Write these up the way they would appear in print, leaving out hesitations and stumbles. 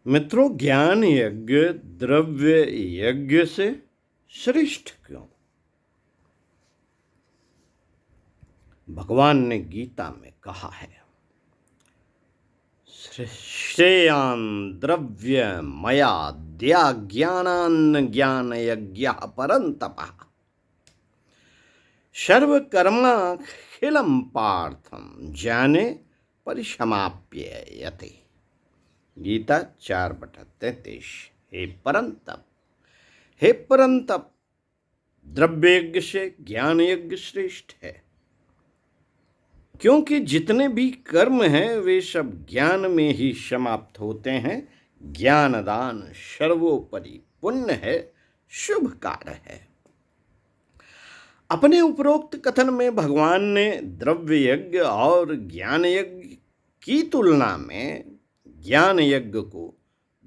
मित्रों, ज्ञान यज्ञ द्रव्य यज्ञ से श्रेष्ठ क्यों? भगवान ने गीता में कहा है, श्रेयान द्रव्य मया द्या ज्ञानान ज्ञान यज्ञ परंतपः सर्वकर्माखिलम पार्थम ज्ञाने परिसमाप्य यते। गीता 4:33। हे परंतप, द्रव्य यज्ञ से ज्ञान यज्ञ श्रेष्ठ है, क्योंकि जितने भी कर्म हैं वे सब ज्ञान में ही समाप्त होते हैं। ज्ञानदान सर्वोपरि पुण्य है, शुभ कार्य है। अपने उपरोक्त कथन में भगवान ने द्रव्य यज्ञ और ज्ञान यज्ञ की तुलना में ज्ञान यज्ञ को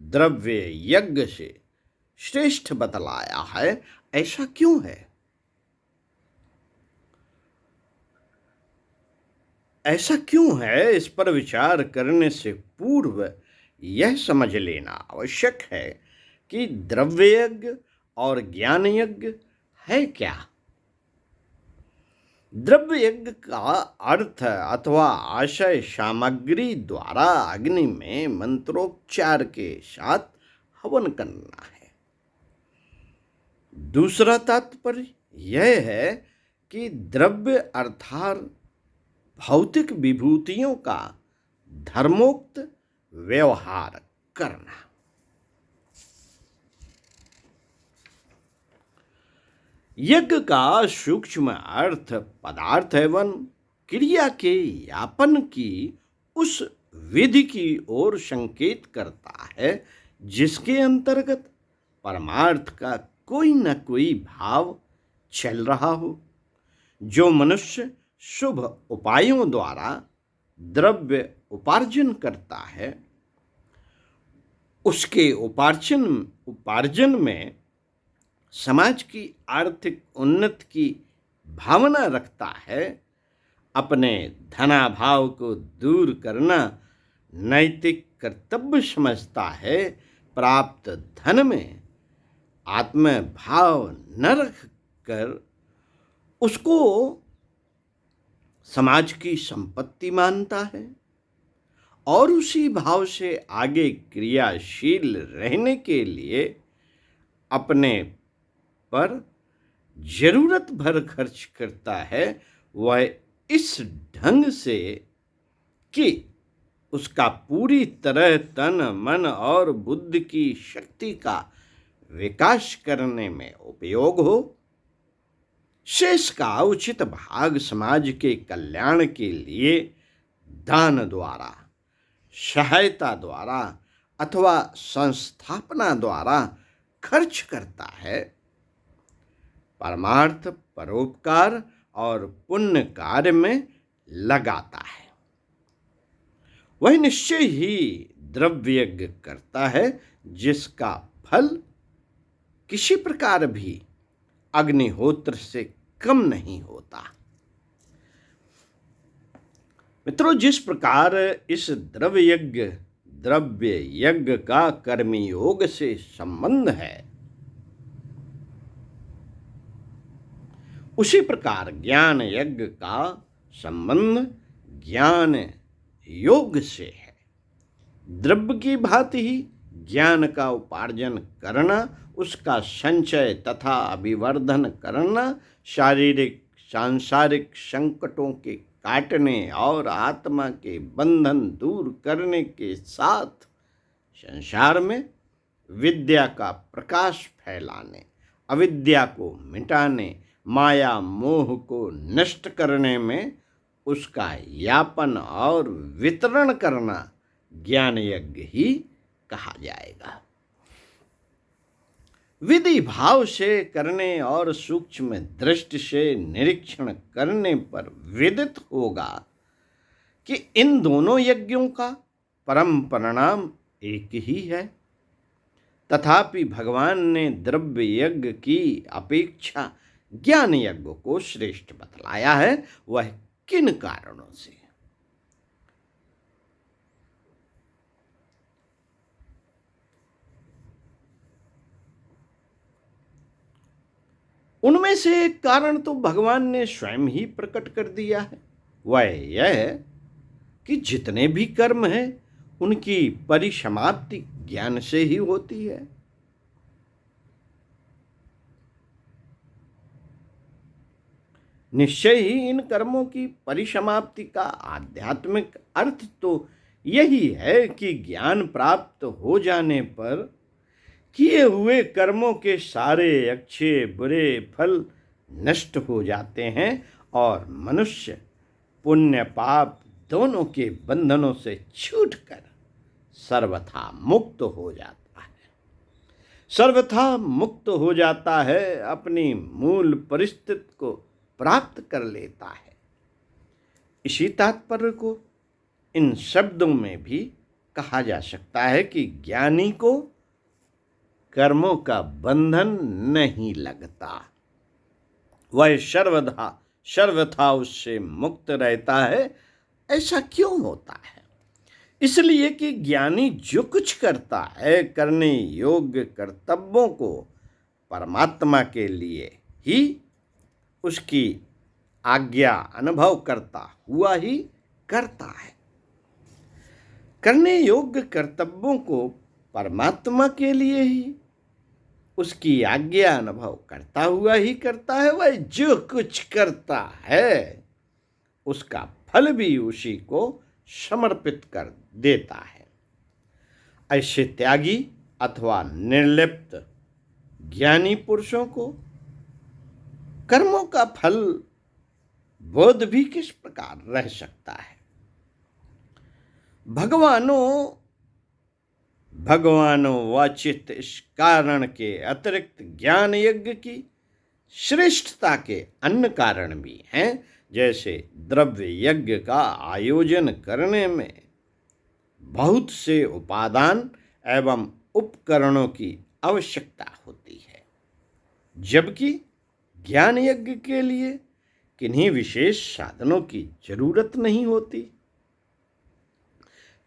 द्रव्य यज्ञ से श्रेष्ठ बतलाया है। ऐसा क्यों है? ऐसा क्यों है, इस पर विचार करने से पूर्व यह समझ लेना आवश्यक है कि द्रव्य यज्ञ और ज्ञान यज्ञ है क्या। द्रव्य यज्ञ का अर्थ अथवा आशय सामग्री द्वारा अग्नि में मंत्रोच्चार के साथ हवन करना है। दूसरा तात्पर्य यह है कि द्रव्य अर्थात भौतिक विभूतियों का धर्मोक्त व्यवहार करना। यज्ञ का सूक्ष्म अर्थ पदार्थ एवं क्रिया के यापन की उस विधि की ओर संकेत करता है जिसके अंतर्गत परमार्थ का कोई न कोई भाव चल रहा हो। जो मनुष्य शुभ उपायों द्वारा द्रव्य उपार्जन करता है, उसके उपार्जन में समाज की आर्थिक उन्नति की भावना रखता है। अपने धनाभाव को दूर करना नैतिक कर्तव्य समझता है। प्राप्त धन में आत्मभाव न रखकर उसको समाज की संपत्ति मानता है और उसी भाव से आगे क्रियाशील रहने के लिए अपने पर जरूरत भर खर्च करता है। वह इस ढंग से कि उसका पूरी तरह तन मन और बुद्धि की शक्ति का विकास करने में उपयोग हो। शेष का उचित भाग समाज के कल्याण के लिए दान द्वारा, सहायता द्वारा अथवा संस्थापना द्वारा खर्च करता है। परमार्थ, परोपकार और पुण्य कार्य में लगाता है। वह निश्चय ही द्रव्य यज्ञ करता है जिसका फल किसी प्रकार भी अग्निहोत्र से कम नहीं होता। मित्रों, जिस प्रकार इस द्रव्य यज्ञ का कर्मयोग से संबंध है, उसी प्रकार ज्ञान यज्ञ का संबंध ज्ञान योग से है। द्रव्य की भांति ही ज्ञान का उपार्जन करना, उसका संचय तथा अभिवर्धन करना, शारीरिक सांसारिक संकटों के काटने और आत्मा के बंधन दूर करने के साथ संसार में विद्या का प्रकाश फैलाने, अविद्या को मिटाने, माया मोह को नष्ट करने में उसका यापन और वितरण करना ज्ञान यज्ञ ही कहा जाएगा। विधि भाव से करने और सूक्ष्म दृष्टि से निरीक्षण करने पर विदित होगा कि इन दोनों यज्ञों का परम परिणाम एक ही है। तथापि भगवान ने द्रव्य यज्ञ की अपेक्षा ज्ञान यज्ञ को श्रेष्ठ बतलाया है। वह किन कारणों से? उनमें से एक कारण तो भगवान ने स्वयं ही प्रकट कर दिया है। वह यह है कि जितने भी कर्म हैं उनकी परिसमाप्ति ज्ञान से ही होती है। निश्चय ही इन कर्मों की परिसमाप्ति का आध्यात्मिक अर्थ तो यही है कि ज्ञान प्राप्त हो जाने पर किए हुए कर्मों के सारे अच्छे बुरे फल नष्ट हो जाते हैं और मनुष्य पुण्य पाप दोनों के बंधनों से छूटकर सर्वथा मुक्त हो जाता है। सर्वथा मुक्त हो जाता है, अपनी मूल परिस्थिति को प्राप्त कर लेता है। इसी तात्पर्य को इन शब्दों में भी कहा जा सकता है कि ज्ञानी को कर्मों का बंधन नहीं लगता, वह सर्वथा उससे मुक्त रहता है। ऐसा क्यों होता है? इसलिए कि ज्ञानी जो कुछ करता है करने योग्य कर्तव्यों को परमात्मा के लिए ही उसकी आज्ञा अनुभव करता हुआ ही करता है। करने योग्य कर्तव्यों को परमात्मा के लिए ही उसकी आज्ञा अनुभव करता हुआ ही करता है। वह जो कुछ करता है उसका फल भी उसी को समर्पित कर देता है। ऐसे त्यागी अथवा निर्लिप्त ज्ञानी पुरुषों को कर्मों का फल बोध भी किस प्रकार रह सकता है? भगवानों वाचित इस कारण के अतिरिक्त ज्ञान यज्ञ की श्रेष्ठता के अन्य कारण भी हैं। जैसे द्रव्य यज्ञ का आयोजन करने में बहुत से उपादान एवं उपकरणों की आवश्यकता होती है, जबकि ज्ञान यज्ञ के लिए किन्हीं विशेष साधनों की जरूरत नहीं होती।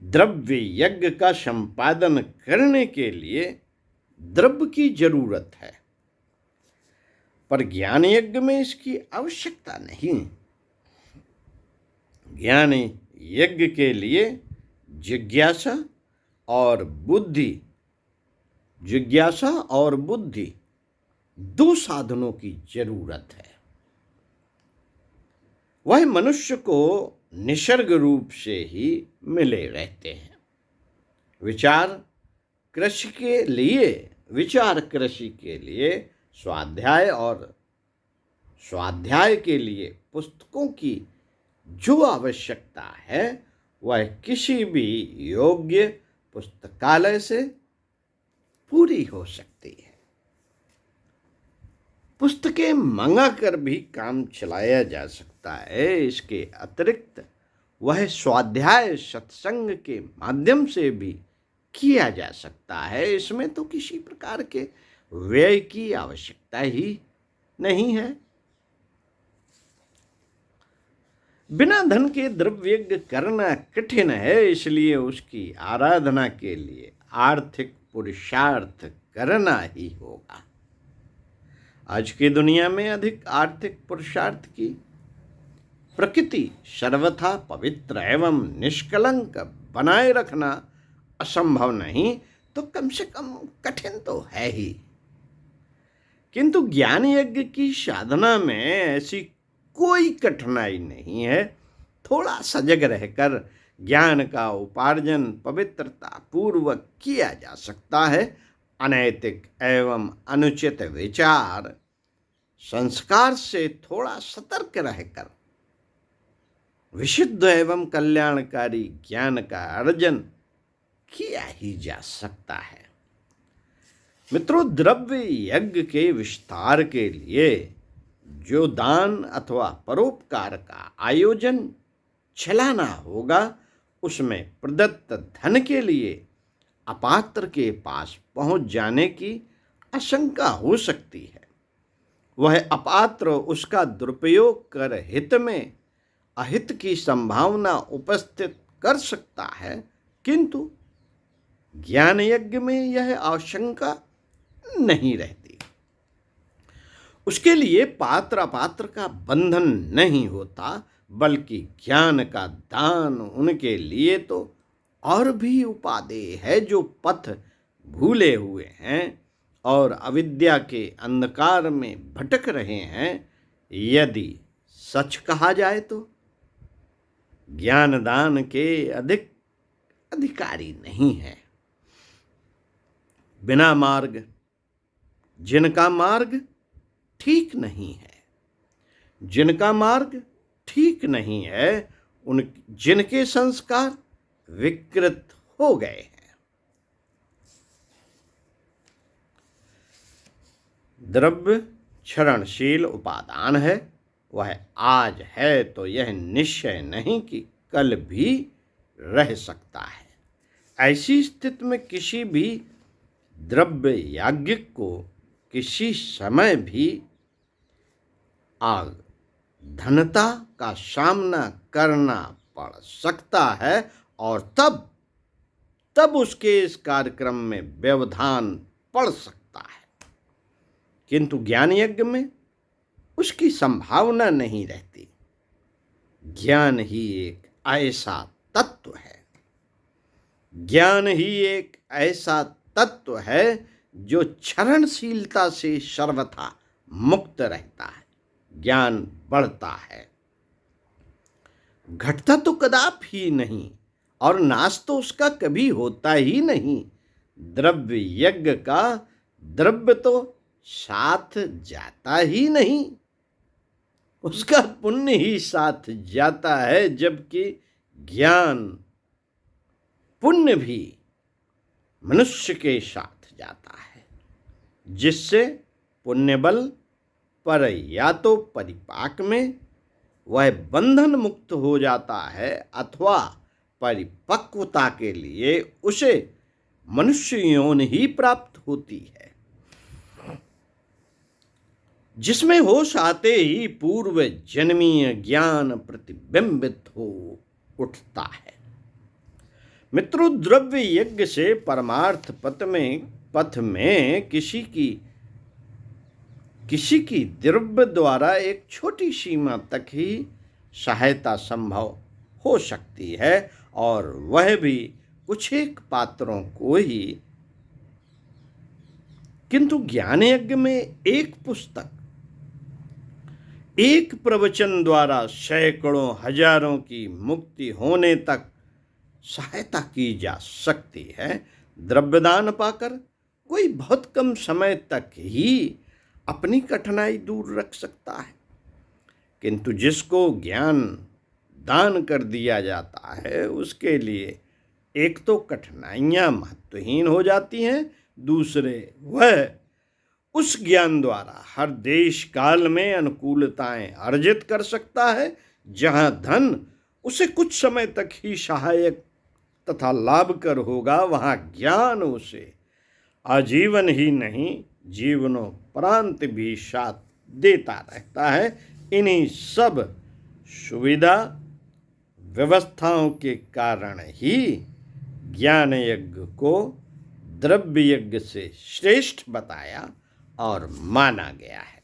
द्रव्य यज्ञ का संपादन करने के लिए द्रव्य की जरूरत है, पर ज्ञान यज्ञ में इसकी आवश्यकता नहीं। ज्ञान यज्ञ के लिए जिज्ञासा और बुद्धि दो साधनों की जरूरत है। वह मनुष्य को निसर्ग रूप से ही मिले रहते हैं। विचार कृषि के लिए स्वाध्याय के लिए पुस्तकों की जो आवश्यकता है वह किसी भी योग्य पुस्तकालय से पूरी हो सकती है। पुस्तकें मंगाकर भी काम चलाया जा सकता है। इसके अतिरिक्त वह स्वाध्याय सत्संग के माध्यम से भी किया जा सकता है। इसमें तो किसी प्रकार के व्यय की आवश्यकता ही नहीं है। बिना धन के द्रव्य यज्ञ करना कठिन है, इसलिए उसकी आराधना के लिए आर्थिक पुरुषार्थ करना ही होगा। आज की दुनिया में अधिक आर्थिक पुरुषार्थ की प्रकृति सर्वथा पवित्र एवं निष्कलंक बनाए रखना असंभव नहीं तो कम से कम कठिन तो है ही। किंतु ज्ञान यज्ञ की साधना में ऐसी कोई कठिनाई नहीं है। थोड़ा सजग रहकर ज्ञान का उपार्जन पवित्रता पूर्वक किया जा सकता है। अनैतिक एवं अनुचित विचार संस्कार से थोड़ा सतर्क रहकर विशुद्ध एवं कल्याणकारी ज्ञान का अर्जन किया ही जा सकता है। मित्रों, द्रव्य यज्ञ के विस्तार के लिए जो दान अथवा परोपकार का आयोजन चलाना होगा उसमें प्रदत्त धन के लिए अपात्र के पास पहुंच जाने की आशंका हो सकती है। वह अपात्र उसका दुरुपयोग कर हित में अहित की संभावना उपस्थित कर सकता है, किंतु ज्ञान यज्ञ में यह आशंका नहीं रहती। उसके लिए पात्र अपात्र का बंधन नहीं होता, बल्कि ज्ञान का दान उनके लिए तो और भी उपादेय है जो पथ भूले हुए हैं और अविद्या के अंधकार में भटक रहे हैं। यदि सच कहा जाए तो ज्ञान दान के अधिक अधिकारी नहीं है। बिना मार्ग, जिनका मार्ग ठीक नहीं है, जिनका मार्ग ठीक नहीं है, उन जिनके संस्कार विकृत हो गए हैं। द्रव्य क्षरणशील उपादान है, वह आज है तो यह निश्चय नहीं कि कल भी रह सकता है। ऐसी स्थिति में किसी भी द्रव्य याज्ञिक को किसी समय भी धनता का सामना करना पड़ सकता है और तब उसके इस कार्यक्रम में व्यवधान पड़ सकता है, किंतु ज्ञान यज्ञ में उसकी संभावना नहीं रहती। ज्ञान ही एक ऐसा तत्व है, ज्ञान ही एक ऐसा तत्व है जो क्षरणशीलता से सर्वथा मुक्त रहता है। ज्ञान बढ़ता है, घटता तो कदापि नहीं और नाश तो उसका कभी होता ही नहीं। द्रव्य यज्ञ का द्रव्य तो साथ जाता ही नहीं, उसका पुण्य ही साथ जाता है, जबकि ज्ञान पुण्य भी मनुष्य के साथ जाता है, जिससे पुण्य बल पर या तो परिपाक में वह बंधन मुक्त हो जाता है अथवा परिपक्वता के लिए उसे मनुष्य योनि ही प्राप्त होती है, जिसमें होश आते ही पूर्व जन्मीय ज्ञान प्रतिबिंबित हो उठता है। मित्रों, द्रव्य यज्ञ से परमार्थ पथ में किसी की द्रव्य द्वारा एक छोटी सीमा तक ही सहायता संभव हो सकती है और वह भी कुछ एक पात्रों को ही, किंतु ज्ञान यज्ञ में एक पुस्तक, एक प्रवचन द्वारा सैकड़ों हजारों की मुक्ति होने तक सहायता की जा सकती है। द्रव्यदान पाकर कोई बहुत कम समय तक ही अपनी कठिनाई दूर रख सकता है, किंतु जिसको ज्ञान दान कर दिया जाता है उसके लिए एक तो कठिनाइयाँ महत्वहीन हो जाती हैं, दूसरे वह उस ज्ञान द्वारा हर देश काल में अनुकूलताएं अर्जित कर सकता है। जहाँ धन उसे कुछ समय तक ही सहायक तथा लाभकर होगा, वहाँ ज्ञान उसे आजीवन ही नहीं जीवनोपरांत भी साथ देता रहता है। इन्हीं सब सुविधा व्यवस्थाओं के कारण ही ज्ञान यज्ञ को द्रव्य यज्ञ से श्रेष्ठ बताया और माना गया है।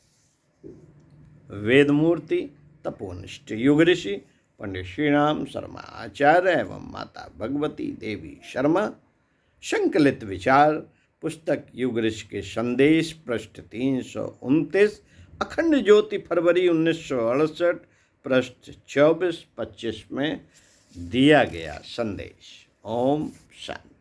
वेदमूर्ति तपोनिष्ठ युग ऋषि पंडित श्रीराम शर्मा आचार्य एवं माता भगवती देवी शर्मा, संकलित विचार पुस्तक युग ऋषि के संदेश, पृष्ठ 329, अखंड ज्योति फरवरी 1968, पृष्ठ 24-25 में दिया गया संदेश। ओम शांति।